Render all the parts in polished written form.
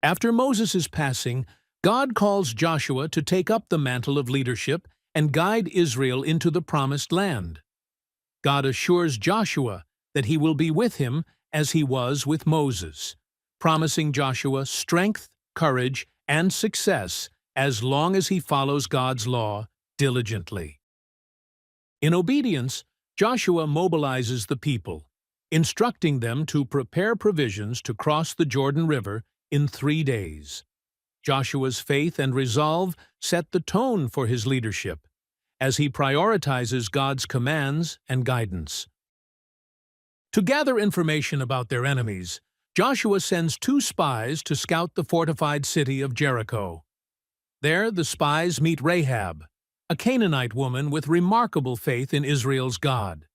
After Moses' passing, God calls Joshua to take up the mantle of leadership and guide Israel into the promised land. God assures Joshua that he will be with him as he was with Moses, promising Joshua strength, courage, and success as long as he follows God's law diligently. In obedience, Joshua mobilizes the people, instructing them to prepare provisions to cross the Jordan River in 3 days. Joshua's faith and resolve set the tone for his leadership, as he prioritizes God's commands and guidance. To gather information about their enemies, Joshua sends 2 spies to scout the fortified city of Jericho. There, the spies meet Rahab, a Canaanite woman with remarkable faith in Israel's God.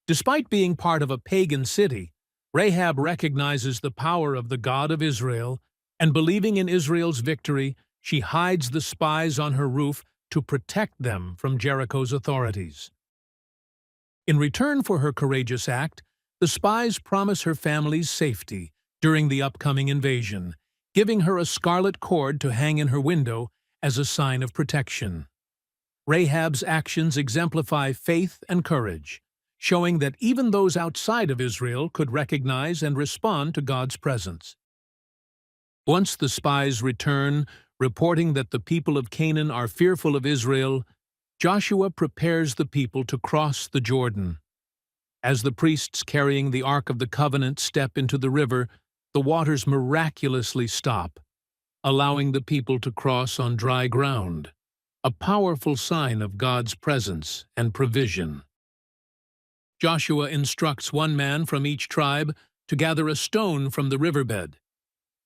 Despite being part of a pagan city, Rahab recognizes the power of the God of Israel, and believing in Israel's victory, she hides the spies on her roof to protect them from Jericho's authorities. In return for her courageous act, the spies promise her family's safety during the upcoming invasion, giving her a scarlet cord to hang in her window as a sign of protection. Rahab's actions exemplify faith and courage, showing that even those outside of Israel could recognize and respond to God's presence. Once the spies return, reporting that the people of Canaan are fearful of Israel, Joshua prepares the people to cross the Jordan. As the priests carrying the Ark of the Covenant step into the river, the waters miraculously stop, allowing the people to cross on dry ground, a powerful sign of God's presence and provision. Joshua instructs 1 man from each tribe to gather a stone from the riverbed,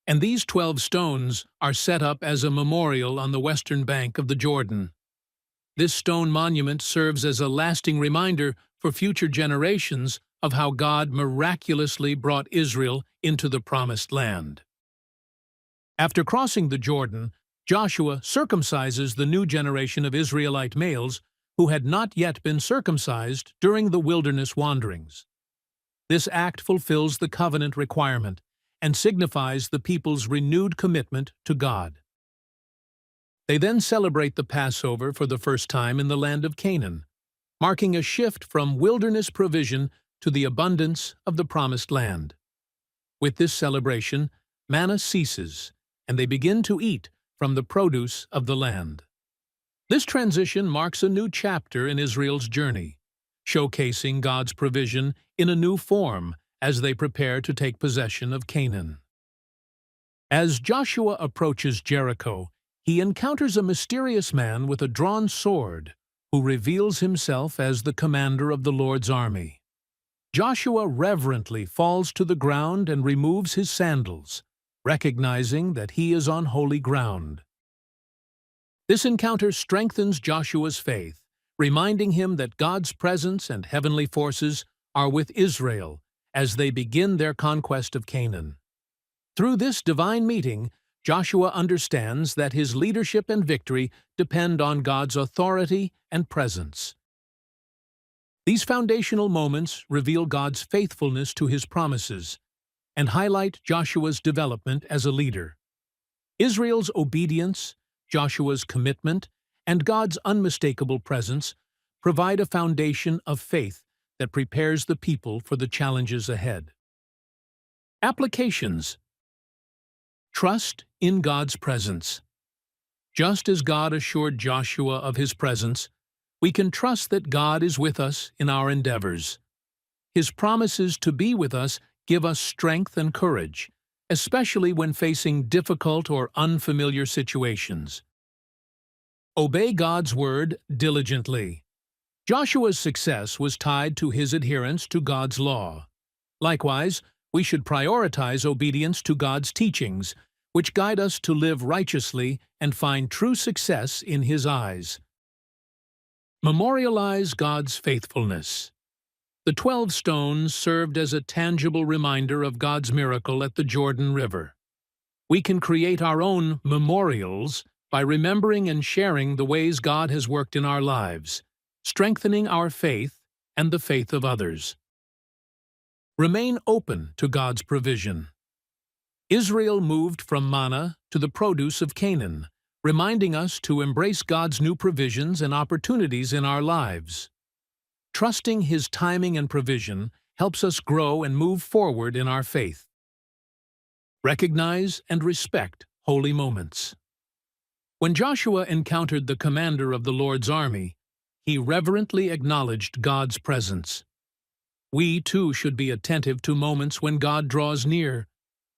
and these 12 stones are set up as a memorial on the western bank of the Jordan. This stone monument serves as a lasting reminder for future generations of how God miraculously brought Israel into the Promised Land. After crossing the Jordan, Joshua circumcises the new generation of Israelite males who had not yet been circumcised during the wilderness wanderings. This act fulfills the covenant requirement and signifies the people's renewed commitment to God. They then celebrate the Passover for the first time in the land of Canaan, marking a shift from wilderness provision to the abundance of the Promised Land. With this celebration, manna ceases, and they begin to eat from the produce of the land. This transition marks a new chapter in Israel's journey, showcasing God's provision in a new form as they prepare to take possession of Canaan. As Joshua approaches Jericho, he encounters a mysterious man with a drawn sword who reveals himself as the commander of the Lord's army. Joshua reverently falls to the ground and removes his sandals, recognizing that he is on holy ground. This encounter strengthens Joshua's faith, reminding him that God's presence and heavenly forces are with Israel as they begin their conquest of Canaan. Through this divine meeting, Joshua understands that his leadership and victory depend on God's authority and presence. These foundational moments reveal God's faithfulness to his promises and highlight Joshua's development as a leader. Israel's obedience, Joshua's commitment, and God's unmistakable presence provide a foundation of faith that prepares the people for the challenges ahead. Applications. Trust in God's presence. Just as God assured Joshua of his presence, we can trust that God is with us in our endeavors. His promises to be with us give us strength and courage, especially when facing difficult or unfamiliar situations. Obey God's word diligently. Joshua's success was tied to his adherence to God's law. Likewise, we should prioritize obedience to God's teachings, which guide us to live righteously and find true success in His eyes. Memorialize God's faithfulness. The 12 stones served as a tangible reminder of God's miracle at the Jordan River. We can create our own memorials by remembering and sharing the ways God has worked in our lives, strengthening our faith and the faith of others. Remain open to God's provision. Israel moved from manna to the produce of Canaan, reminding us to embrace God's new provisions and opportunities in our lives. Trusting His timing and provision helps us grow and move forward in our faith. Recognize and respect holy moments. When Joshua encountered the commander of the Lord's army, he reverently acknowledged God's presence. We, too, should be attentive to moments when God draws near,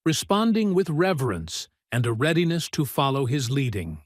responding with reverence and a readiness to follow His leading.